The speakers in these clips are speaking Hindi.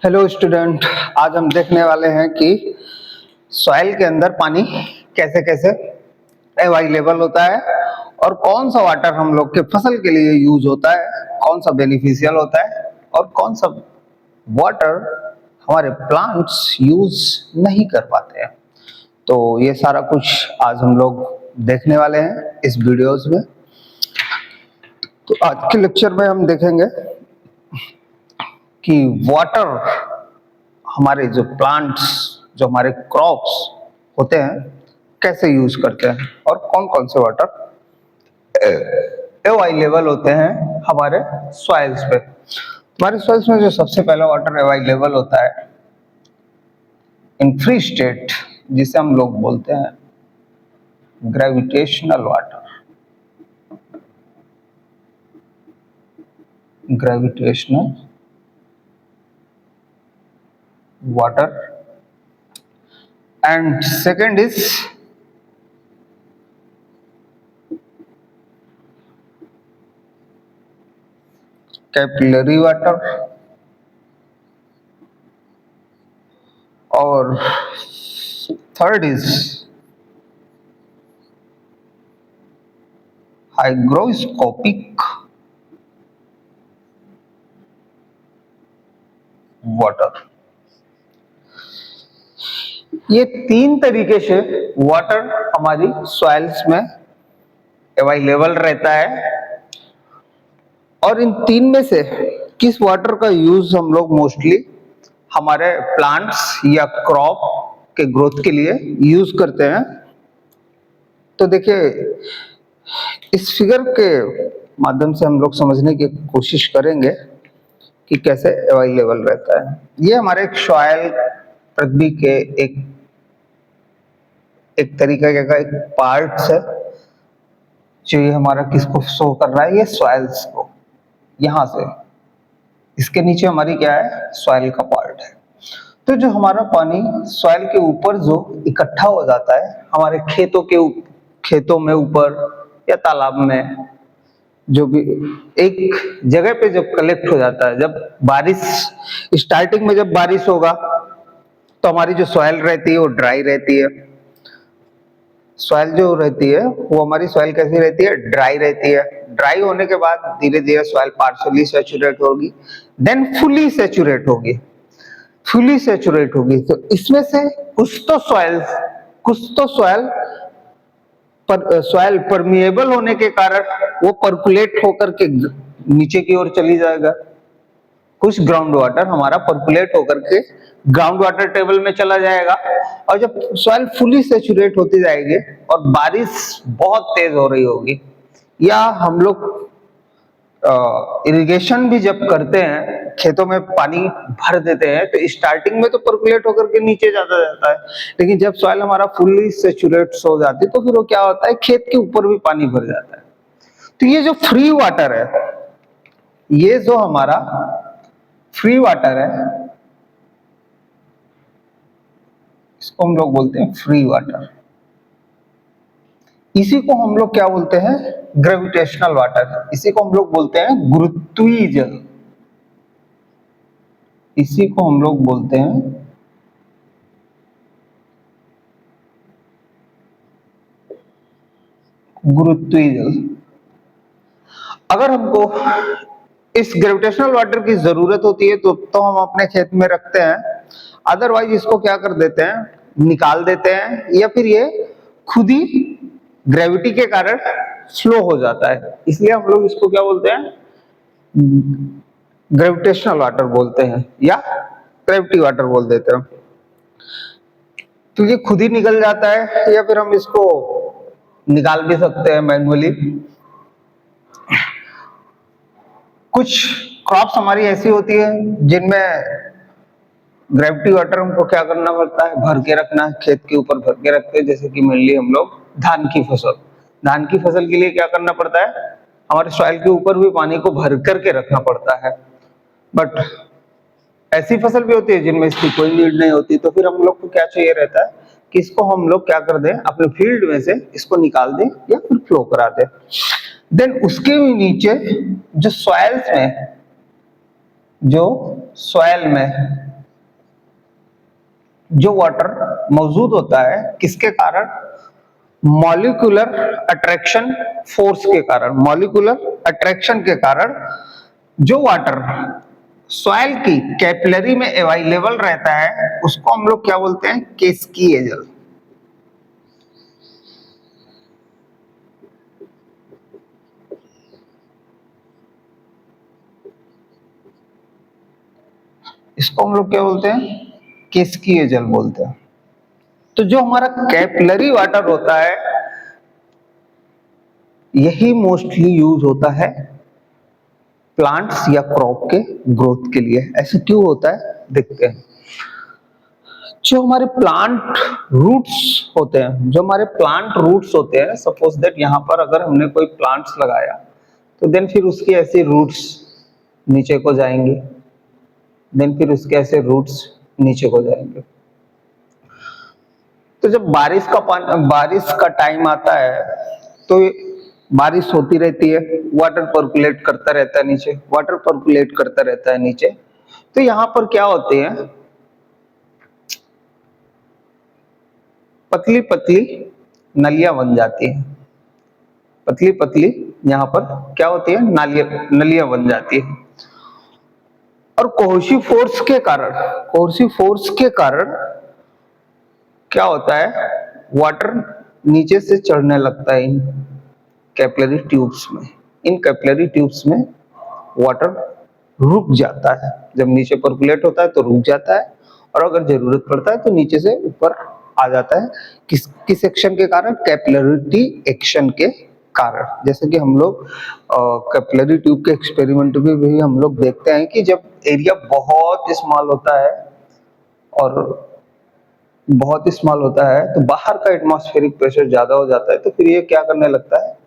हेलो स्टूडेंट, आज हम देखने वाले हैं कि सॉइल के अंदर पानी कैसे कैसे अवेलेबल होता है और कौन सा वाटर हम लोग के फसल के लिए यूज होता है, कौन सा बेनिफिशियल होता है और कौन सा वाटर हमारे प्लांट्स यूज नहीं कर पाते हैं। तो ये सारा कुछ आज हम लोग देखने वाले हैं इस वीडियोस में। तो आज के लेक्चर में हम देखेंगे कि वाटर हमारे जो प्लांट्स, जो हमारे क्रॉप्स होते हैं, कैसे यूज करते हैं और कौन कौन से वाटर अवेलेबल होते हैं हमारे सॉइल्स पे। हमारे सॉइल्स में जो सबसे पहला वाटर अवेलेबल होता है इन फ्री स्टेट, जिसे हम लोग बोलते हैं gravitational water. Gravitational water, and second is capillary water, और third is hygroscopic water। ये तीन तरीके से वाटर हमारी सॉइल्स में अवेलेबल रहता है, और इन तीन में से किस वाटर का यूज हम लोग मोस्टली हमारे प्लांट्स या क्रॉप के ग्रोथ के लिए यूज करते हैं। तो देखिए, इस फिगर के माध्यम से हम लोग समझने की कोशिश करेंगे कि कैसे अवेलेबल रहता है। ये हमारे एक सॉइल पृथ्वी के एक तरीके का एक पार्ट्स है, जो ये हमारा किसको शो कर रहा है, ये सॉइल्स को। यहां से इसके नीचे हमारी क्या है, सॉइल का पार्ट है। तो जो हमारा पानी सॉइल के ऊपर जो इकट्ठा हो जाता है हमारे खेतों में ऊपर या तालाब में, जो भी एक जगह पे जब कलेक्ट हो जाता है, जब बारिश स्टार्टिंग में जब बारिश होगा तो हमारी जो सॉइल रहती है वो ड्राई रहती है। सॉइल जो रहती है वो हमारी सॉइल कैसी रहती है, ड्राई रहती है। ड्राई होने के बाद धीरे धीरे सॉइल पार्शियली सैचुरेट होगी, देन फुली सैचुरेट होगी। फुली सैचुरेट होगी तो इसमें से कुछ तो सॉइल परमिएबल होने के कारण वो पर्कुलेट होकर के नीचे की ओर चली जाएगा। कुछ ग्राउंड वाटर हमारा पर्कुलेट होकर के ग्राउंड वाटर टेबल में चला जाएगा, और जब सॉइल फुली सैचुरेट होती जाएगी और बारिश बहुत तेज हो रही होगी, या हम लोग इरिगेशन भी जब करते हैं, खेतों में पानी भर देते हैं, तो स्टार्टिंग में तो पर्कुलेट होकर के नीचे जाता है, लेकिन जब सॉइल हमारा फुली सैचुरेट हो जाती है तो फिर वो क्या होता है, खेत के ऊपर भी पानी भर जाता है। तो ये जो फ्री वाटर है, ये जो हमारा फ्री वाटर है, इसको हम लोग बोलते हैं फ्री वाटर। इसी को हम लोग क्या बोलते हैं, ग्रेविटेशनल वाटर। इसी को हम लोग बोलते हैं गुरुत्वीय जल। इसी को हम लोग बोलते हैं गुरुत्वीय जल। अगर हमको इस ग्रेविटेशनल वाटर की जरूरत होती है तो हम अपने खेत में रखते हैं, अदरवाइज इसको क्या कर देते हैं, निकाल देते हैं, या फिर ये खुद ही ग्रेविटी के कारण स्लो हो जाता है। इसलिए हम लोग इसको क्या बोलते हैं, ग्रेविटेशनल वाटर बोलते हैं या ग्रेविटी वाटर बोल देते हैं। तो ये खुद ही निकल जाता है, या फिर हम इसको निकाल भी सकते हैं मैन्युअली। कुछ क्रॉप्स हमारी ऐसी होती है जिनमें ग्रेविटी वाटर हमको क्या करना पड़ता है, भर के रखना है, खेत के ऊपर भर के रखते हैं। जैसे कि मेनली हम लोग धान की फसल के लिए क्या करना पड़ता है, हमारे सॉइल के ऊपर भी पानी को भर करके रखना पड़ता है। बट ऐसी फसल भी होती है जिनमें इसकी कोई नीड नहीं होती, तो फिर हम लोग को क्या चाहिए रहता है कि इसको हम लोग क्या कर दें, अपने फील्ड में से इसको निकाल दें या फिर फ्लो करा दें। देन उसके नीचे जो सॉइल में जो वाटर मौजूद होता है किसके कारण? मॉलिक्यूलर अट्रैक्शन फोर्स के कारण, मॉलिक्यूलर अट्रैक्शन के कारण जो वाटर सॉइल की कैपिलरी में अवेलेबल रहता है उसको हम लोग क्या बोलते हैं? केस्कीय जल। इसको हम लोग क्या बोलते हैं? केस्कीय जल बोलते हैं। तो जो हमारा कैपिलरी वाटर होता है यही मोस्टली यूज होता है प्लांट्स या क्रॉप के ग्रोथ के लिए। ऐसे क्यों होता है देखते हैं। जो हमारे प्लांट रूट्स होते हैं, जो हमारे प्लांट रूट्स होते हैं, सपोज दैट यहाँ पर अगर हमने कोई प्लांट्स लगाया तो देन फिर उसकी ऐसी रूट्स नीचे को जाएंगे, देन फिर उसके ऐसे रूट्स नीचे को जाएंगे। तो जब बारिश का टाइम आता है तो बारिश होती रहती है, वाटर पर्कुलेट करता रहता है नीचे, वाटर पर्कुलेट करता रहता है नीचे। तो यहाँ पर क्या होते हैं? पतली पतली नलियां बन जाती हैं। पतली पतली यहाँ पर क्या होती है? नलियां बन जाती है। और कोर्सिव फोर्स के कारण क्या होता है? वाटर नीचे से चढ़ने लगता है इन कैपिलरी ट्यूब्स में। इन कैपिलरी ट्यूब्स में वाटर रुक जाता है। जब नीचे पर्कुलेट होता है तो रुक जाता है, और अगर जरूरत पड़ता है तो नीचे से ऊपर आ जाता है। किस एक्शन के कारण? कैपिलरिटी एक्शन के कारण। जैसे कि हम लोग कैपिलरी ट्यूब के एक्सपेरिमेंट में भी हम लोग देखते हैं कि जब एरिया बहुत स्मॉल होता है और बहुत स्मॉल होता है तो बाहर का एटमॉस्फेरिक प्रेशर ज्यादा हो जाता है, तो फिर ये क्या करने लगता है?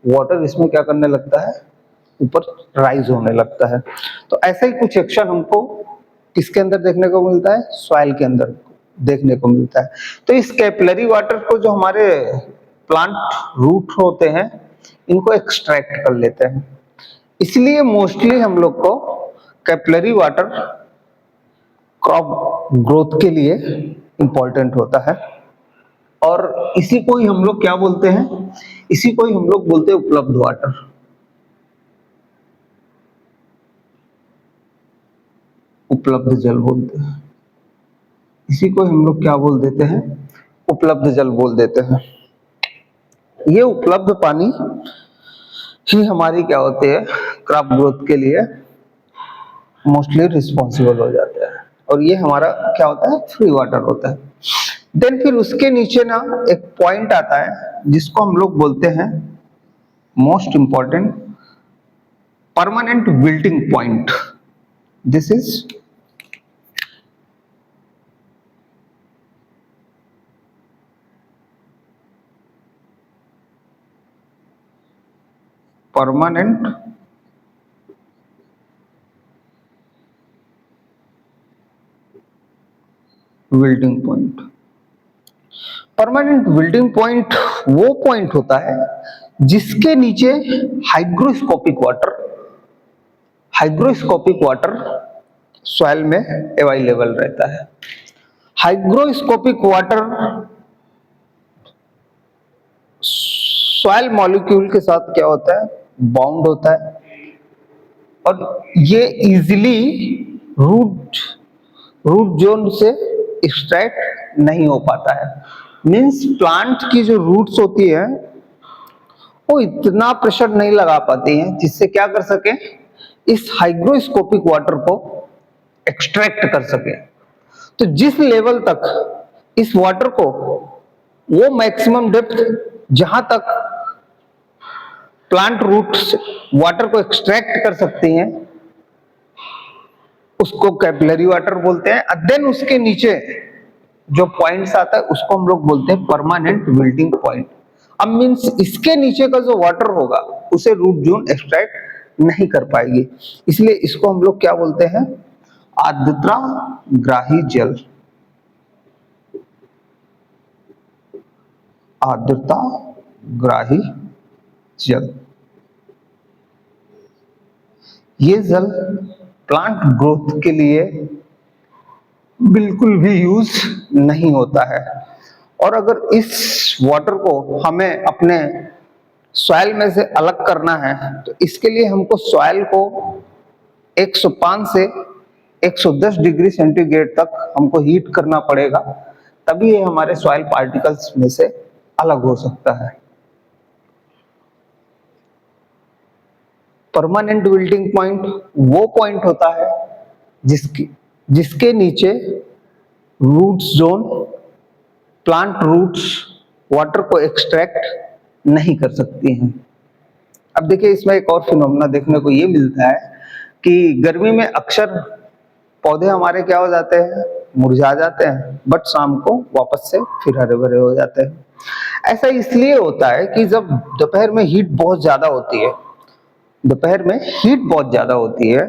वाटर इसमें क्या करने लगता है? ऊपर राइज होने लगता है। तो ऐसा ही कुछ एक्शन हमको किसके अंदर देखने को मिलता है? सॉइल के अंदर देखने को मिलता है। तो इस कैपिलरी वाटर को जो हमारे प्लांट रूट होते हैं इनको एक्सट्रैक्ट कर लेते हैं। इसलिए मोस्टली हम लोग को कैपिलरी वाटर क्रॉप ग्रोथ के लिए इंपॉर्टेंट होता है। और इसी को ही हम लोग क्या बोलते हैं? इसी को ही हम लोग बोलते हैं उपलब्ध वाटर। उपलब्ध जल बोलते हैं। इसी को हम लोग क्या बोल देते हैं? उपलब्ध जल बोल देते हैं। ये उपलब्ध पानी ही हमारी क्या होती है? क्रॉप ग्रोथ के लिए मोस्टली रिस्पॉन्सिबल हो जाता है। और ये हमारा क्या होता है? फ्री वाटर होता है। देन फिर उसके नीचे ना एक पॉइंट आता है जिसको हम लोग बोलते हैं most important, permanent wilting point. This is permanent wilting point. Permanent wilting point वो पॉइंट होता है जिसके नीचे हाइग्रोस्कोपिक वाटर सॉइल में अवेलेबल रहता है। हाइग्रोस्कोपिक वाटर सॉइल मॉलिक्यूल के साथ क्या होता है? बाउंड होता है, और ये इजिली रूट जोन से एक्सट्रैक्ट नहीं हो पाता है। मींस प्लांट की जो रूट्स होती है वो इतना प्रेशर नहीं लगा पाती हैं जिससे क्या कर सके? इस हाइग्रोस्कोपिक वाटर को एक्सट्रैक्ट कर सके। तो जिस लेवल तक इस वाटर को, वो मैक्सिमम डेप्थ जहां तक प्लांट रूट्स वाटर को एक्सट्रैक्ट कर सकती हैं उसको कैपिलरी वाटर बोलते हैं। देन उसके नीचे जो पॉइंट्स आता है उसको हम लोग बोलते हैं परमानेंट विल्टिंग पॉइंट। अब मींस इसके नीचे का जो वाटर होगा उसे रूट जोन एक्सट्रैक्ट नहीं कर पाएगी, इसलिए इसको हम लोग क्या बोलते हैं? आर्द्रता ग्राही जल। आर्द्रता ग्राही जल। ये जल प्लांट ग्रोथ के लिए बिल्कुल भी यूज नहीं होता है। और अगर इस वाटर को हमें अपने सॉइल में से अलग करना है तो इसके लिए हमको सॉइल को 105 से 110 डिग्री सेंटीग्रेड तक हमको हीट करना पड़ेगा, तभी ये हमारे सॉइल पार्टिकल्स में से अलग हो सकता है। परमानेंट विल्टिंग पॉइंट वो पॉइंट होता है जिसके नीचे roots zone, plant roots water को एक्सट्रैक्ट नहीं कर सकती हैं। अब देखिए इसमें एक और फिनोमेना देखने को ये मिलता है कि गर्मी में अक्सर पौधे हमारे क्या हो जाते हैं, मुरझा जाते हैं, बट शाम को वापस से फिर हरे भरे हो जाते हैं। ऐसा इसलिए होता है कि जब दोपहर में हीट बहुत ज्यादा होती है, दोपहर में हीट बहुत ज्यादा होती है,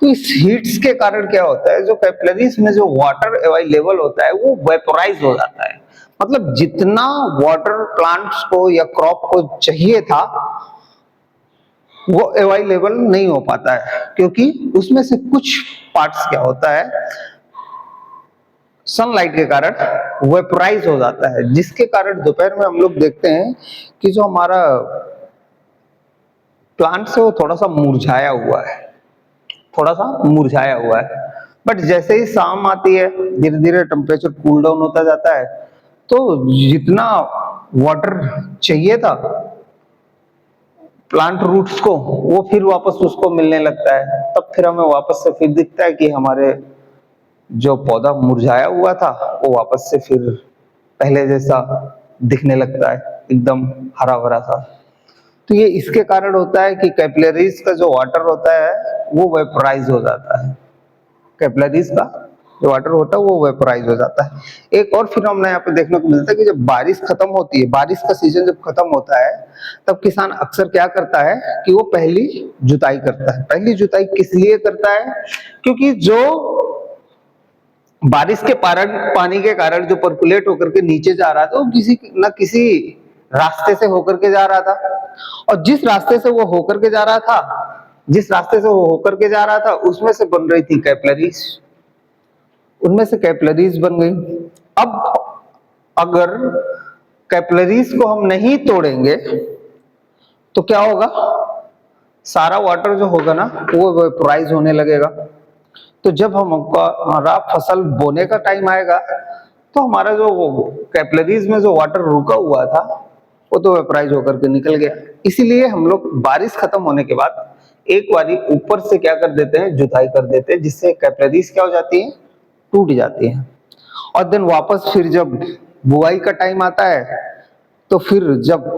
तो इस हीट्स के कारण क्या होता है, जो कैपिलरीज में जो वाटर अवेलेबल होता है वो वेपोराइज हो जाता है। मतलब जितना वाटर प्लांट्स को या क्रॉप को चाहिए था वो अवेलेबल नहीं हो पाता है, क्योंकि उसमें से कुछ पार्ट्स क्या होता है, सनलाइट के कारण वेपोराइज हो जाता है, जिसके कारण दोपहर में हम लोग देखते हैं कि जो हमारा प्लांट से वो थोड़ा सा मुरझाया हुआ है, थोड़ा सा मुरझाया हुआ है। बट जैसे ही शाम आती है धीरे धीरे टेम्परेचर कूल डाउन होता जाता है, तो जितना वाटर चाहिए था प्लांट रूट्स को वो फिर वापस उसको मिलने लगता है। तब फिर हमें वापस से फिर दिखता है कि हमारे जो पौधा मुरझाया हुआ था वो वापस से फिर पहले जैसा दिखने लगता है, एकदम हरा भरा सा। तो ये इसके कारण होता है कि कैपिलरीज का जो वाटर होता है वो वेपोराइज हो जाता है, कैपिलरीज का जो वाटर होता है वो वेपोराइज हो जाता है। एक और फिनोमेना यहाँ पे देखने को मिलता है कि जब बारिश खत्म होती है, बारिश का सीजन जब खत्म होता है, तब किसान अक्सर क्या करता है कि वो पहली जुताई करता है। पहली जुताई किस लिए करता है, क्योंकि जो बारिश के पानी के कारण जो पर्कुलेट होकर के नीचे जा रहा था वो किसी न किसी रास्ते से होकर के जा रहा था, और जिस रास्ते से वो होकर के जा रहा था, जिस रास्ते से वो होकर के जा रहा था उसमें से बन रही थी कैपिलरीज, उनमें से कैपिलरीज बन गई। अब अगर कैपिलरीज को हम नहीं तोड़ेंगे तो क्या होगा, सारा वाटर जो होगा ना वो वेपोराइज होने लगेगा। तो जब हमारा फसल बोने का टाइम आएगा तो हमारा जो कैपिलरीज में जो वाटर रुका हुआ था वो तो वेपोराइज होकर के निकल गया। इसीलिए हम लोग बारिश खत्म होने के बाद एक बारी ऊपर से क्या कर देते हैं, जुताई कर देते हैं, जिससे कैपिलरीज क्या हो जाती है, टूट जाती है। और देन वापस फिर जब बुआई का टाइम आता है तो फिर जब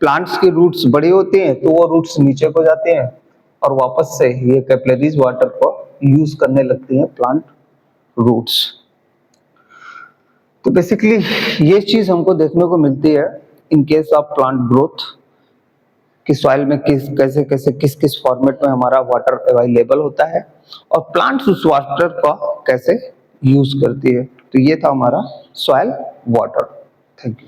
प्लांट्स की रूट्स बड़ी होती हैं तो वो रूट्स नीचे को जाते हैं और वापस से ये कैपिलरीज वाटर को यूज करने लगती हैं प्लांट रूट्स। तो बेसिकली ये चीज हमको देखने को मिलती है in case of plant growth, कि सॉइल में कैसे कैसे किस किस फॉर्मेट में हमारा वाटर अवेलेबल होता है और प्लांट्स उस वाटर का कैसे यूज करती है। तो ये था हमारा सॉइल वाटर। Thank you.